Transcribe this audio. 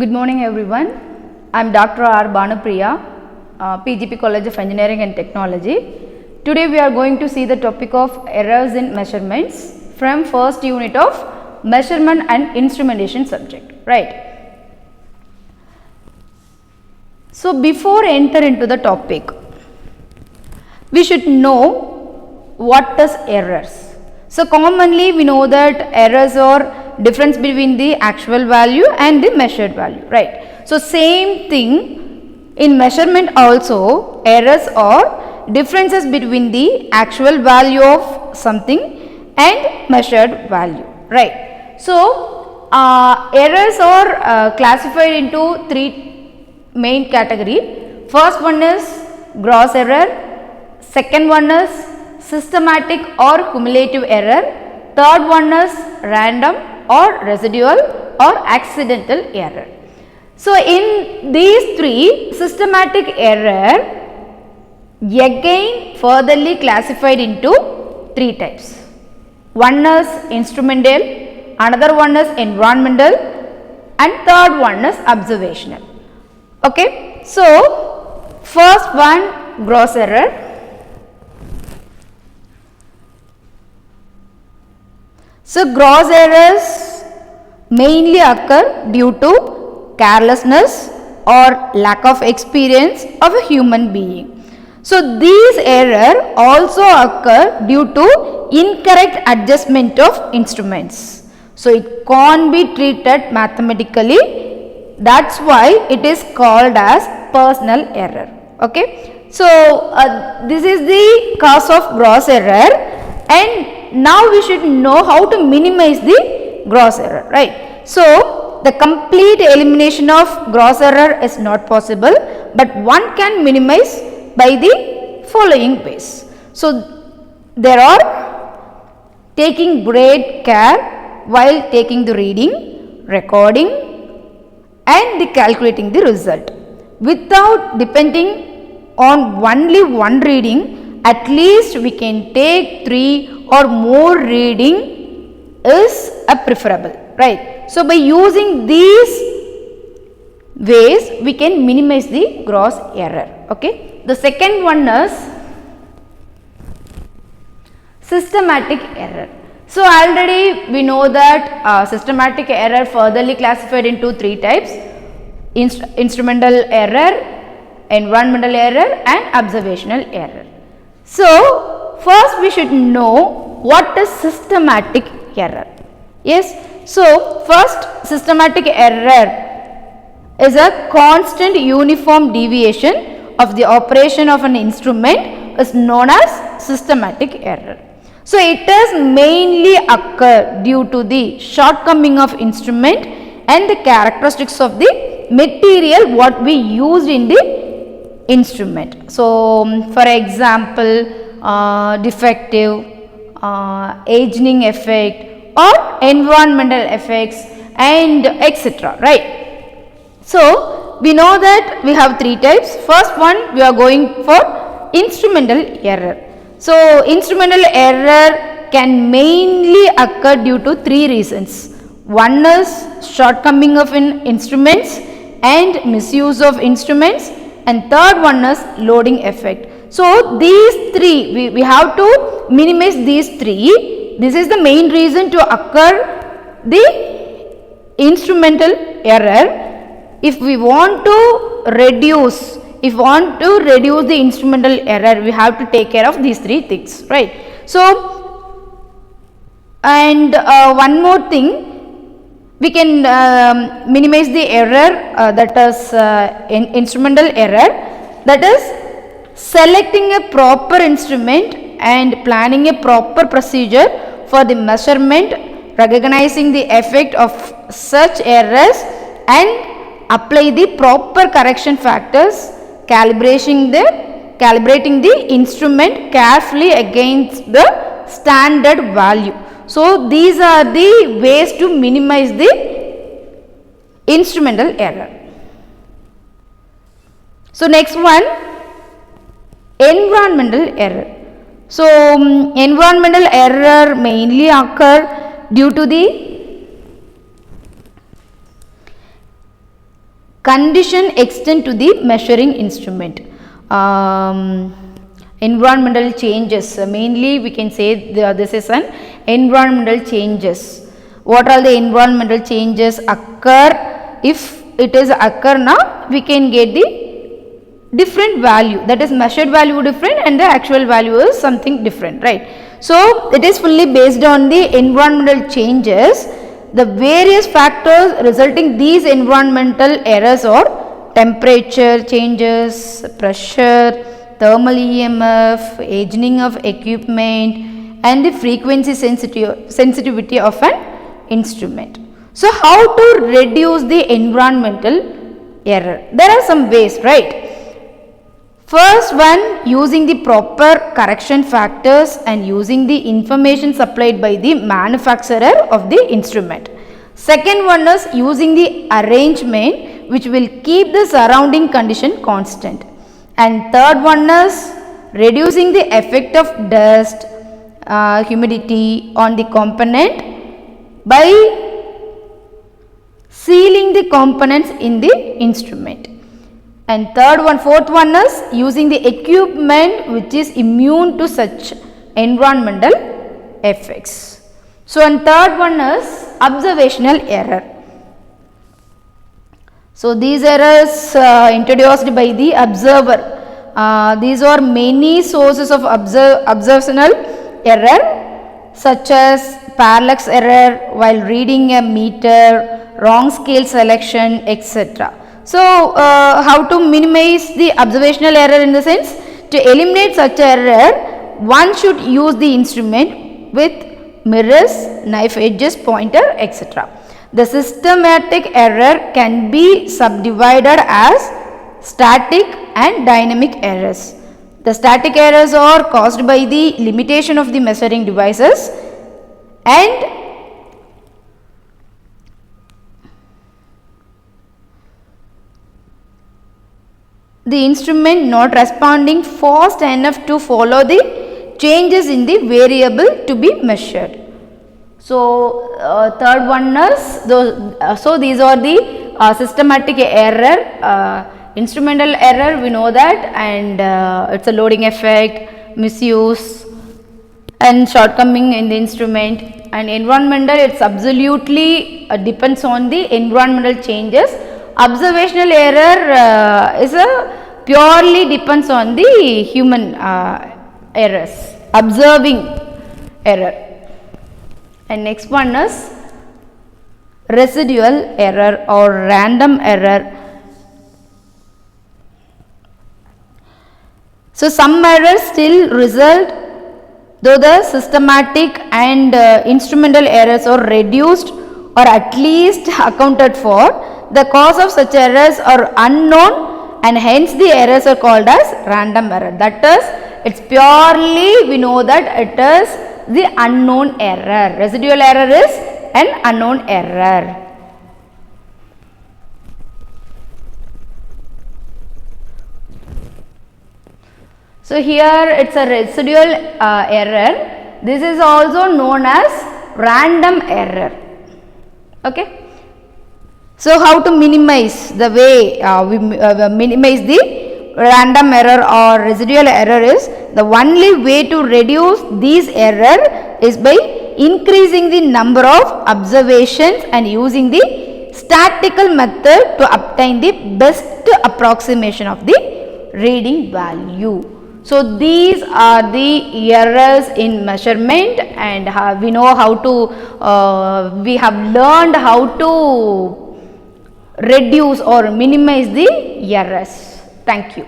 Good morning everyone. I am Dr. R. Bhanupriya, PGP College of Engineering and Technology. Today we are going to see the topic of errors in measurements from first unit of measurement and instrumentation subject, right. So before enter into the topic, we should know what is errors. So commonly we know that errors are difference between the actual value and the measured value, right. So same thing in measurement also, errors are differences between the actual value of something and measured value, right. So errors are classified into three main category. First one is gross error, second one is systematic or cumulative error, third one is random or residual or accidental error. So in these three, systematic error again furtherly classified into three types. One is instrumental, another one is environmental, and third one is observational. Okay, so first one, gross error. So gross errors mainly occur due to carelessness or lack of experience of a human being. So these errors also occur due to incorrect adjustment of instruments. So it can't be treated mathematically. That's why it is called as personal error. Okay. So this is the cause of gross error, and now we should know how to minimize the gross error, right. So the complete elimination of gross error is not possible, but one can minimize by the following ways. So there are taking great care while taking the reading, recording, and the calculating the result. Without depending on only one reading, at least we can take 3 or more reading is a preferable, right. So by using these ways we can minimize the gross error. Okay. The second one is systematic error. So already we know that systematic error furtherly classified into three types: instrumental error, environmental error, and observational error. So first we should know what is systematic error. Yes, so first, systematic error is a constant uniform deviation of the operation of an instrument is known as systematic error. So it is mainly occur due to the shortcoming of instrument and the characteristics of the material what we used in the instrument. So for example, defective, aging effect, or environmental effects, and etc., right. So we know that we have three types. First one, we are going for instrumental error. So instrumental error can mainly occur due to three reasons. One is shortcoming of instruments and misuse of instruments, and third one is loading effect. So these three, we have to minimize these three. This is the main reason to occur the instrumental error. If we want to reduce, the instrumental error, we have to take care of these three things, right. So and one more thing, we can minimize the error, that is instrumental error, that is selecting a proper instrument and planning a proper procedure for the measurement, recognizing the effect of such errors and apply the proper correction factors, calibrating the instrument carefully against the standard value. So these are the ways to minimize the instrumental error. So next one, environmental error. So environmental error mainly occur due to the condition extend to the measuring instrument. Environmental changes, mainly we can say this is an environmental changes. What are the environmental changes occur? If it is occur now, we can get the different value, that is measured value different and the actual value is something different, right? So it is fully based on the environmental changes. The various factors resulting these environmental errors are temperature changes, pressure, thermal EMF, aging of equipment and the frequency sensitivity of an instrument. So how to reduce the environmental error? There are some ways, right? First one, using the proper correction factors and using the information supplied by the manufacturer of the instrument. Second one is using the arrangement which will keep the surrounding condition constant. And third one is reducing the effect of dust, humidity on the component by sealing the components in the instrument. And fourth one is using the equipment which is immune to such environmental effects. So, and third one is observational error. So, these errors introduced by the observer. These are many sources of observational error, such as parallax error while reading a meter, wrong scale selection, etc. So, how to minimize the observational error? In the sense, to eliminate such error, one should use the instrument with mirrors, knife edges, pointer, etc. The systematic error can be subdivided as static and dynamic errors. The static errors are caused by the limitation of the measuring devices and the instrument not responding fast enough to follow the changes in the variable to be measured. So, third one is so these are the systematic error, instrumental error, we know that, and it's a loading effect, misuse and shortcoming in the instrument. And environmental, it's absolutely depends on the environmental changes. Observational error is a purely depends on the human errors, observing error. And next one is residual error or random error. So, some errors still result though the systematic and instrumental errors are reduced or at least accounted for. The cause of such errors are unknown and hence the errors are called as random error. That is, it's purely we know that it is the unknown error. Residual error is an unknown error. So, here it is a residual error. This is also known as random error. Okay. So, how to minimize? The way we minimize the random error or residual error is, the only way to reduce these error is by increasing the number of observations and using the statistical method to obtain the best approximation of the reading value. So, these are the errors in measurement, and we know how to we have learned how to reduce or minimize the errors. Thank you.